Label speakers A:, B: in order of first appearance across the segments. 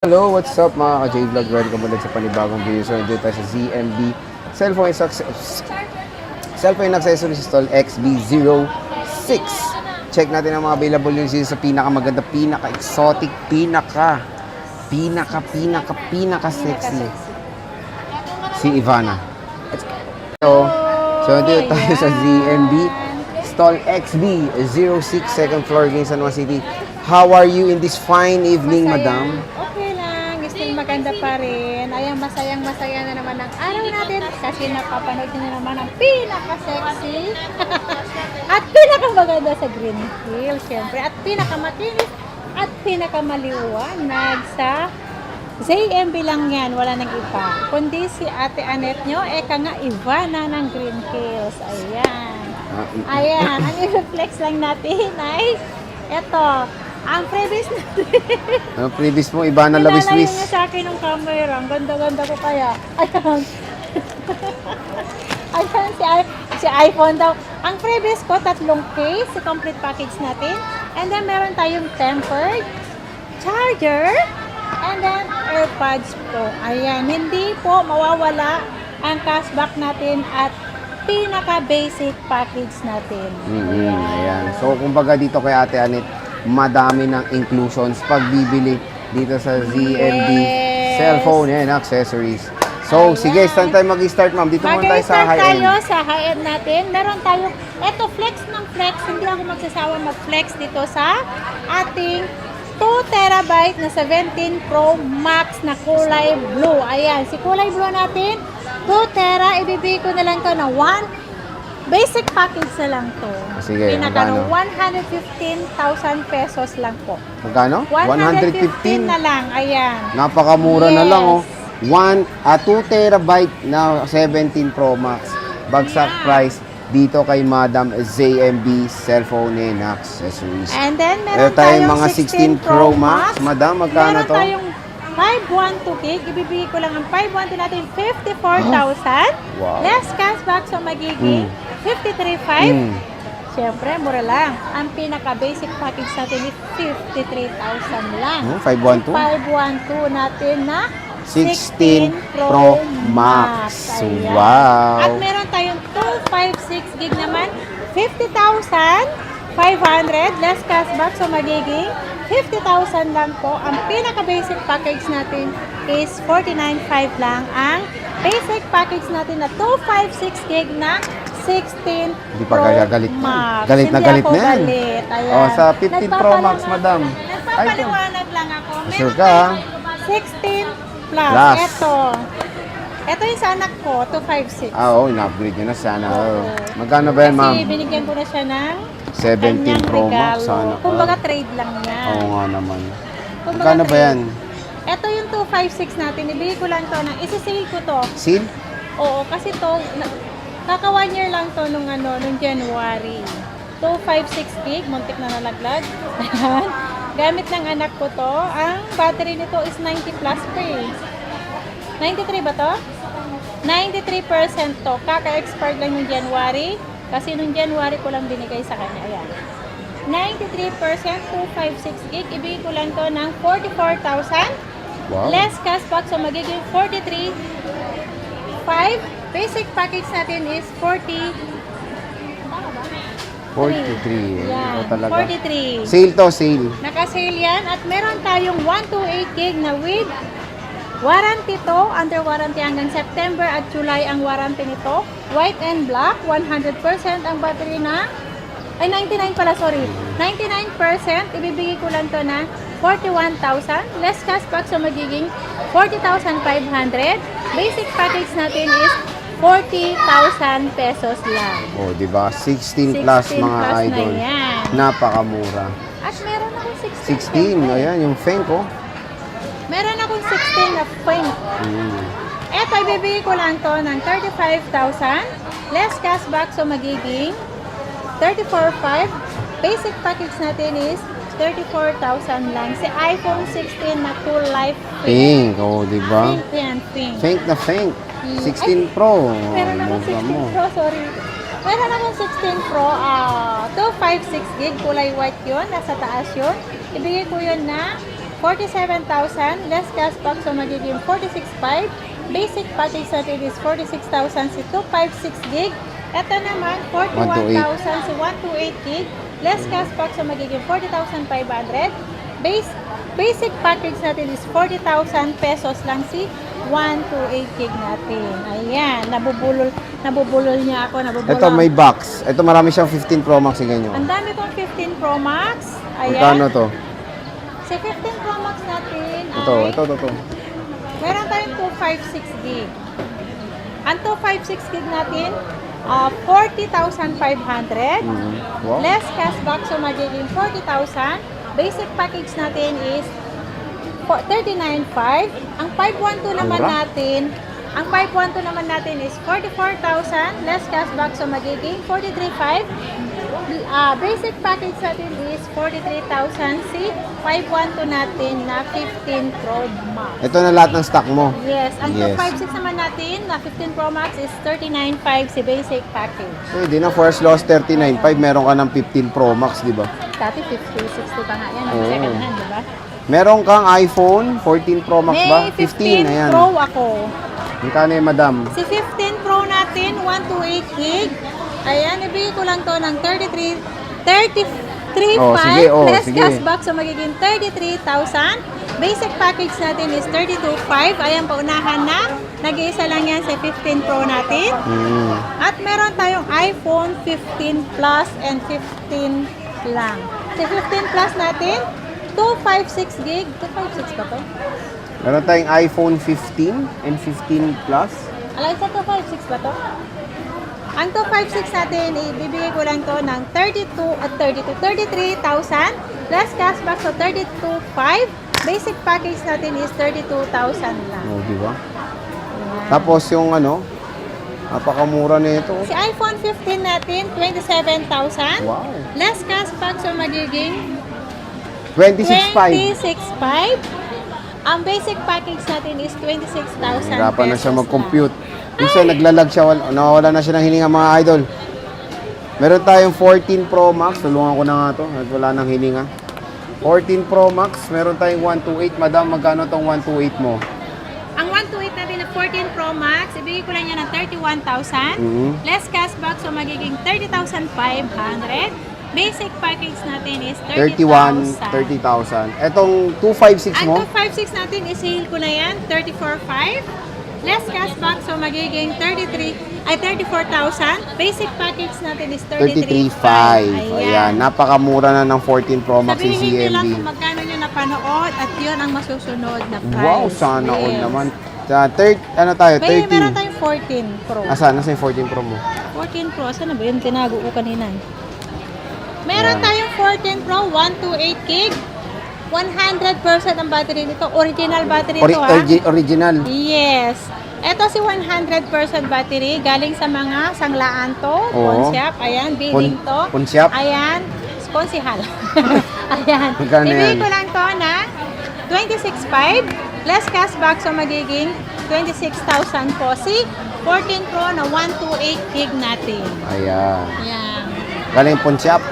A: Hello, what's up mga ka-J-Vlog? Welcome ulit sa panibagong video. So, nandito tayo sa ZMB Cellphone Accessories Stall XB06. Check natin ang mga available news dito sa pinakamaganda, pinaka-exotic, pinaka-sexy. Si Ivana. So, nandito tayo sa ZMB Stall XB06, second floor, San Juan City. How are you in this fine evening, madam?
B: Maganda pa rin. Ayan, masaya na naman ang araw natin kasi napapanood nyo na naman ang pinaka-sexy at pinaka-maganda sa Green Hills, syempre, at pinaka-makinis at pinaka-maliwanag sa ZMB lang yan, wala nang iba. Kundi si Ate Annette nyo, eka nga Ivana ng Green Hills. Ayan, ang i-reflex lang natin ay eto. Ang previous natin.
A: Ano previous mo? Iba na labis-wis.
B: Nilalayo niya sa akin ng camera. Ang ganda-ganda ko kaya. Ayan. Ayan, si iPhone daw. Ang previous ko, 3 case, sa complete package natin. And then, meron tayong tempered, charger, and then, AirPods Pro. Ayan, hindi po mawawala ang cashback natin at pinaka-basic package natin.
A: Ayan. So, kumbaga dito kay Ate Annette, madami ng inclusions pag bibili dito sa ZMB Cellphone and Accessories. So, sige, saan tayo mag-start, ma'am? Dito muna tayo sa high-end.
B: Tayo sa high-end natin. Meron tayong, eto, flex ng flex. Hindi ako magsasawa mag-flex dito sa ating 2TB na 17 Pro Max na kulay blue. Ayan, si kulay blue natin, 2TB, ibibigay ko na lang to na 1 basic package na lang to.
A: Sige, magkano?
B: 115,000 pesos lang po.
A: Magkano?
B: 115 na lang, ayan.
A: Napakamura na lang, oh. 2TB na 17 Pro Max. Bagsak price dito kay Madam ZMB Cellphone and Accessories.
B: And then, meron
A: tayong
B: tayong
A: mga 16 Pro Max. Madam, magkano to?
B: Meron tayong 512 gig. Ibibigay ko lang ang 512 natin, 54,000.
A: Wow.
B: Less cashback, so magiging 53,500. Siyempre, mura lang. Ang pinaka-basic package natin is 53,000 lang.
A: 512?
B: 512 natin na
A: 16 Pro Max.
B: Ayan.
A: Wow.
B: At meron tayong 256 gig naman, 50,500 less cashback, so magiging 50,000 lang po. Ang pinaka-basic package natin is 49,500 lang. Ang basic package natin na 256 gig na 16
A: Hindi pa galit.
B: Max.
A: Galit na
B: Hindi
A: galit
B: ako
A: na yan.
B: galit. Ayan.
A: Oh, sa 15 Pro Max, madam.
B: Nagpapaliwanag lang ako.
A: Sure ka, ha?
B: 16 plus.
A: Plus.
B: Ito yung sa anak ko, 256.
A: Oo, ina-upgrade nyo na sana.
B: Oo.
A: Magkano ba yan, ma'am?
B: Kasi binigyan ko na siya ng
A: 17
B: kanyang
A: Pro Max.
B: regalo.
A: Sana.
B: Kumbaga trade lang yan.
A: Oo nga naman.
B: Kumbaga
A: Magkano ba
B: trade.
A: yan?
B: Ito yung 256 natin. Ibigay ko lang to ng isi-sale ko to.
A: Seal?
B: Oo, kasi to, kaka 1 year lang to nung January. 256 gig, muntik na nalaglag. Ayan. Gamit ng anak ko to. Ang battery nito is 90 plus pa eh. 93 ba to? 93% to. Kaka-expired lang nung January. Kasi nung January ko lang binigay sa kanya. Ayan. 93%, 256 gig. Ibigay ko lang to ng 44,000.
A: Wow.
B: Less cashback, so magiging 43,500. Basic package natin is 40.
A: 43.
B: Yan,
A: Ito talaga.
B: 43.
A: Sale to, sale.
B: Naka-sale yan. At meron tayong 128 gig na with warranty to. Under warranty hanggang September at July ang warranty nito. White and black. 100% ang battery na. Ay, 99 pala, sorry. 99%. Ibibigay ko lang to na 41,000. Less cashback, so magiging 40,500. Basic package natin is 40,000 pesos lang.
A: Oh, di ba? 16 plus
B: 16
A: mga
B: plus
A: idol.
B: na yan.
A: Napakamura.
B: At meron akong
A: 16,
B: 16.
A: ayan, yung Fenk, oh.
B: Meron akong 16 na point. Eto, ibibigay ko lang to ng 35,000. Less cashback, so magiging 34,500. Basic package natin is 34,000 lang. Si iPhone 16 na Cool Life
A: Pink, oh, di ba?
B: Pink yan, pink.
A: Fenk na Fenk. 16 Pro.
B: Meron akong
A: Mura
B: 16
A: mo.
B: Pro, sorry. Meron akong 16 Pro, 256 gig, kulay white yun, nasa taas yun. Ibigay ko yun na 47,000, less cashback, so magiging 46,500. Basic package natin is 46,000 si 256 gig. Ito naman, 41,000 si 128 gig. Less cashback, so magiging 40,500. Basic package natin is 40,000 pesos lang si 128 gig natin. Ayan, nabubulol niya ako, nabubulol.
A: Ito may box. Ito marami siyang 15 Pro Max ganyan.
B: Ang dami kong 15 Pro Max.
A: Magkano
B: Ayan.
A: to?
B: Si 15 Pro Max natin
A: Ito.
B: meron tayong 256 gig. Ang 256 gig natin, 40,500.
A: Wow.
B: Less cashback, so magiging 40,000. Basic package natin is 39,500. Ang 512 naman
A: Mura.
B: natin, is 44,000. Less cashback, so magiging 43,500. Basic package natin is 43,000. Si 512 natin na 15 Pro Max.
A: Ito na lahat ng stock mo.
B: Yes. Ang
A: Yes.
B: 256 naman natin na 15 Pro Max is 39,500 si basic package.
A: Pwede na first loss 39.5, meron ka ng 15 Pro Max, di ba?
B: Dati 50, 60 pa nga yan. Ang
A: Oo.
B: second hand, di ba?
A: Meron kang iPhone 14 Pro Max ba?
B: May 15
A: ayan.
B: Pro ako.
A: Magkano yung madam?
B: Si 15 Pro natin, 128 gig. Ayan, ibigay ko lang to ng 33,500 less
A: sige.
B: cashback, so magiging 33,000. Basic package natin is 32,500. Ayan, paunahan na. Nag-iisa lang yan sa 15 Pro natin. At meron tayong iPhone 15 Plus and 15 lang. Si 15 Plus natin, 256 gig. 256 ba to?
A: Meron tayong iPhone 15 and 15 Plus.
B: Alay sa 256 ba to? Ang 256 natin, ibibigay ko lang to ng 33,000. Less cashback, so 32,500. Basic package natin is 32,000 lang.
A: Oh, di ba?
B: Ayan.
A: Tapos yung napakamura na ito.
B: Si iPhone 15 natin, 27,000.
A: Wow.
B: Less cashback, so magiging
A: 26.5.
B: 26,500. Ang basic package natin is 26,000
A: Hirapan na siya
B: pesos
A: mag-compute. Minsan naglalag siya, nawawala na siya ng hininga mga idol. Meron tayong 14 Pro Max. Tulungan ko na nga to. Wala nang hininga. 14 Pro Max. Meron tayong 128. Madam, magkano tong 128 mo?
B: Ang 128 natin na 14 Pro Max, ibigay ko lang yan ng 31,000. Less cashback, so magiging 30,500. Basic package natin is 30,000.
A: 30,000. Etong 256
B: Ang
A: mo?
B: 256 natin, i-sale ko na yan, 34,500. Less cashback, so magiging 34,000. Basic package natin is
A: 33.5. Ayan, napakamura na ng 14 Pro Max si
B: Sabihin nyo lang
A: CMB.
B: kung magkano nyo napanood at yun ang masusunod na price.
A: Wow, sana all
B: Yes.
A: naman. Ano tayo?
B: May meron
A: 13.
B: tayong 14 Pro.
A: Asa? Nasa yung 14 Pro mo?
B: 14 Pro, saan na ba yun? Tinago ko kanina. Meron
A: Ayan.
B: tayong 14 Pro, 128 gig. 100% ang battery nito. Original battery ito ha.
A: Original.
B: Yes. Ito si 100% battery. Galing sa mga sanglaan to.
A: Oo.
B: Pawn shop. Ayan, building to.
A: Pawn shop?
B: Ayan. Konsihal. Ayan.
A: Magkano
B: Ibigay
A: yan?
B: ko lang to na 26,500. Less cashback, so magiging 26,000 po. Si 14 Pro na 128 gig natin.
A: Ayan.
B: Ayan.
A: Galing pawn shop.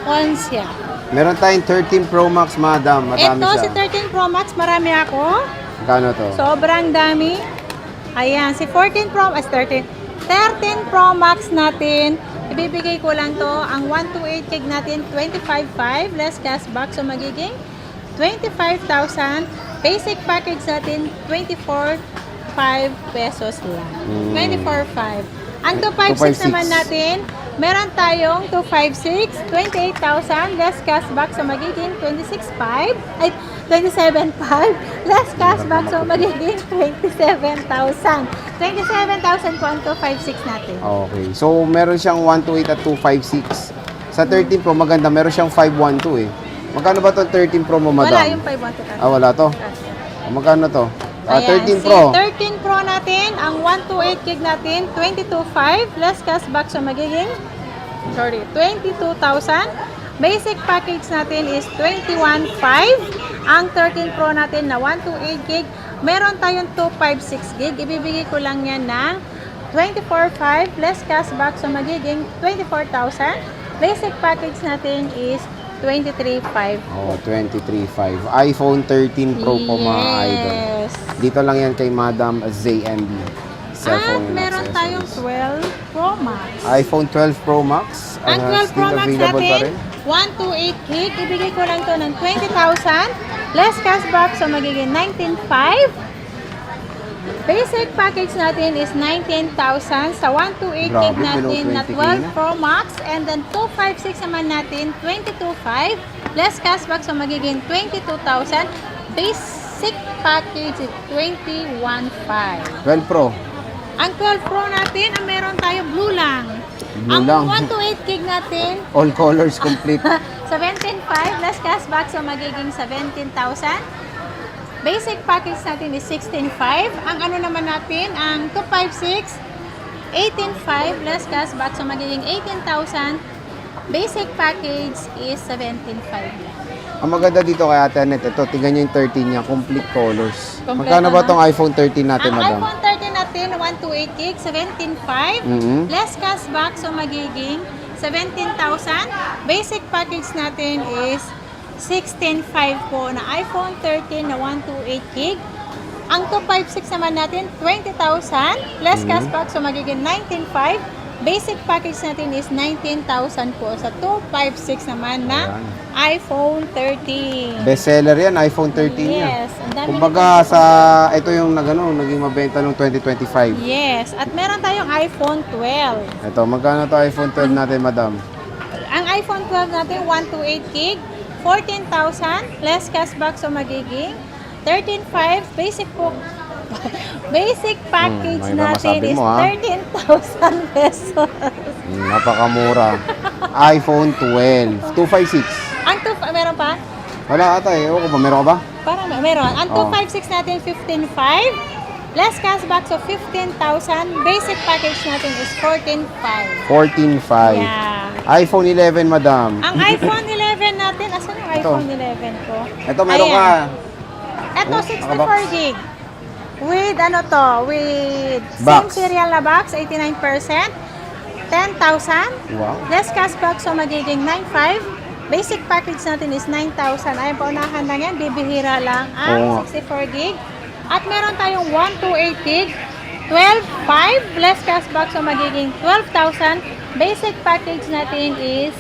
B: Pawn shop.
A: Meron tayong 13 Pro Max, madam. Madami
B: Ito si
A: siya.
B: 13 Pro Max, marami ako.
A: Magkano to?
B: Sobrang dami. Ayan, si 14 Pro Max, 13 Pro Max natin, ibibigay ko lang to, ang 128 gig natin, 25,500, less cashback, so magiging 25,000. Basic package natin, 24,500 pesos lang. 24,500. Ang 256 naman natin, meron tayong 256, 28,000, less cashback, so magiging 26,500, ay 27,500, less cashback, so magiging 27,000. 27,000 po ang 256 natin.
A: Okay. So, meron siyang 128 at 256. Sa 13 Pro, maganda. Meron siyang 512 eh. Magkano ba itong 13 Pro mo, madam?
B: Wala yung 512.
A: Ah, wala to? Magkano to? Ah,
B: Ayan,
A: 13
B: si
A: Pro.
B: 13 Pro natin, ang 128 gig natin, 22,500, less cashback, so magiging 22,000. Basic package natin is 21,500. Ang 13 Pro natin na 128 gig, meron tayong 256 gig. Ibibigay ko lang yan ng 24,500 less cashback, so magiging 24,000. Basic package natin is 23.5.
A: Oh, 23.5. iPhone 13 Pro po mga idol.
B: Yes.
A: Dito lang yan kay Madam ZMB.
B: At
A: Cellphone and
B: meron tayong
A: accessories.
B: 12 Pro Max.
A: iPhone 12 Pro Max.
B: Ang 12 Pro
A: still
B: Max
A: available pa
B: natin,
A: rin.
B: 128 gig. Ibigay ko lang to ng 20,000. Less cashback, so magiging 19,500. Basic package natin is 19,000 sa 128
A: Grabe,
B: gig natin
A: below
B: na
A: 20K
B: 12
A: na.
B: Pro Max. And then 256 naman natin, 22,500. Less cashback, so magiging 22,000. Basic package is 21,500.
A: 12 Pro.
B: Ang 12 Pro natin, ang meron tayo blue lang.
A: Blue
B: Ang
A: lang.
B: 128 gig natin,
A: All colors complete.
B: 17,500 less cashback, so magiging 17,000. Basic package natin is 16,500. Ang ano naman natin, ang 256, 18,500 less cashback, so magiging 18,000. Basic package is 17,500.
A: Ang maganda dito kay Ate Annette, ito, tingnan nyo yung 13 niya, complete colors.
B: Kompleto
A: Magkano ba
B: na.
A: tong iPhone 13 natin,
B: Ang
A: Madam?
B: iPhone 13 natin, 128 gig, 17,500.
A: Mhm.
B: Less cashback, so magiging 17,000. Basic package natin is 16,500 po na iPhone 13 na 128 gig. Ang 256 naman natin, 20,000. Less cashback, so magiging 19,500. Basic package natin is 19,000 po sa 256 naman na
A: Ayan.
B: iPhone 13.
A: Best seller yan, iPhone 13 niya.
B: Yes. Ang dami
A: Kumbaga sa ito yung naging mabenta noong 2025.
B: Yes. At meron tayong iPhone 12.
A: Ito, magkano to iPhone 12 natin, Madam?
B: Ang iPhone 12 natin, 128 gig, 14,000. Less cashback, so magiging 13,500. Basic po. Basic package
A: may
B: natin
A: masabi
B: is
A: mo, ha?
B: 13,000 pesos.
A: Napakamura. iPhone 12. 256.
B: Ang meron pa?
A: Wala ata eh. Ewan ko ba? Meron ka ba?
B: Parang meron. Ang
A: Oh.
B: 256 natin, 15,500. Less cashback, so 15,000. Basic package natin is 14,500.
A: 14.5.
B: Yeah.
A: iPhone 11, Madam.
B: Ang iPhone 11 natin, asan yung iPhone 11 ko?
A: Ito, meron
B: Ayan.
A: ka.
B: Ito,
A: Oh,
B: 64
A: nakabox.
B: gig. With ano to, with same
A: Box.
B: serial na box, 89%, 10,000.
A: Wow.
B: Less cashback, so magiging 9,500. Basic package natin is 9,000. Ayun, paunahan lang yan, bibihira lang
A: Oo.
B: ang 64 gig. At meron tayong 128 gig, 12,500. Less cashback, so magiging 12,000. Basic package natin is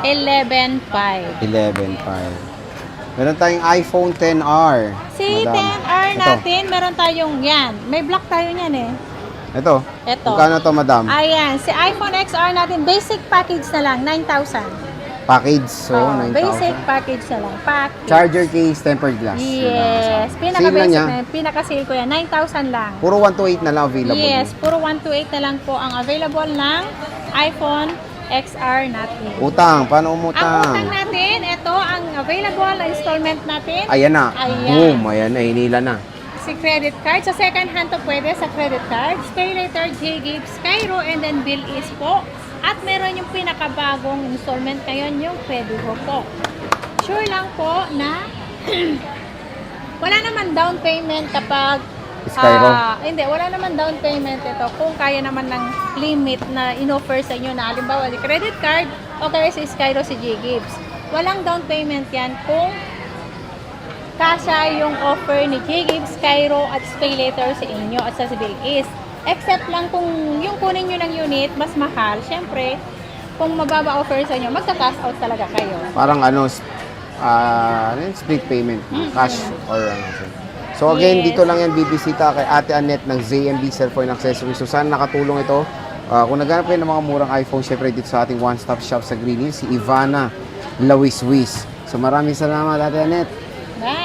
B: 11,500.
A: 11.5. Meron tayong iPhone 10R.
B: Si
A: Madam.
B: 10R
A: Ito.
B: natin, meron tayong yan. May block tayo niyan eh.
A: Ito.
B: Ito.
A: Magkano to, Madam?
B: Ayan, si iPhone XR natin, basic package na lang, 9,000.
A: Package. So,
B: Oh,
A: 9,000.
B: basic package na lang. Package.
A: Charger case, tempered glass.
B: Yes.
A: Yun lang kasama. Sale na
B: Pinaka-basic
A: niya.
B: na yun. Pinaka-sale ko yan. 9,000 lang.
A: Puro 128 na lang available.
B: Yes, puro 128 na lang po ang available ng iPhone XR natin.
A: Utang. Paano
B: Ang
A: umutang?
B: utang natin, ito ang available na installment natin.
A: Ayan na.
B: Ayan.
A: Boom. Ayan na. Hinila na.
B: Si credit card. Sa second hand to pwede sa credit card. Pay later, J-Gibbs, Cairo, and then bill is po. At meron yung pinakabagong installment ngayon, yung pwede po. Sure lang po na wala naman down payment kapag
A: Skyro.
B: hindi, wala naman down payment ito kung kaya naman ng limit na in-offer sa inyo na halimbawa si credit card o kaya si Skyro, si J-Gibbs. Walang down payment yan kung kasya yung offer ni J-Gibbs, Skyro at Pay Later sa inyo at sa Bill is. Except lang kung yung kunin nyo ng unit, mas mahal. Siyempre, kung mababa offer sa inyo, magta-cash out talaga kayo.
A: Parang ano yun, split payment. Cash or ano. So again,
B: Yes.
A: dito lang yan bibisita kay Ate Annette ng ZMB Cellphone Accessories. So sana nakatulong ito. Kung naghanap kayo ng mga murang iPhone, syempre dito sa ating one-stop shop sa Green Hills, si Ivana Lawiswis. So maraming salamat, Ate Annette.
B: Bye!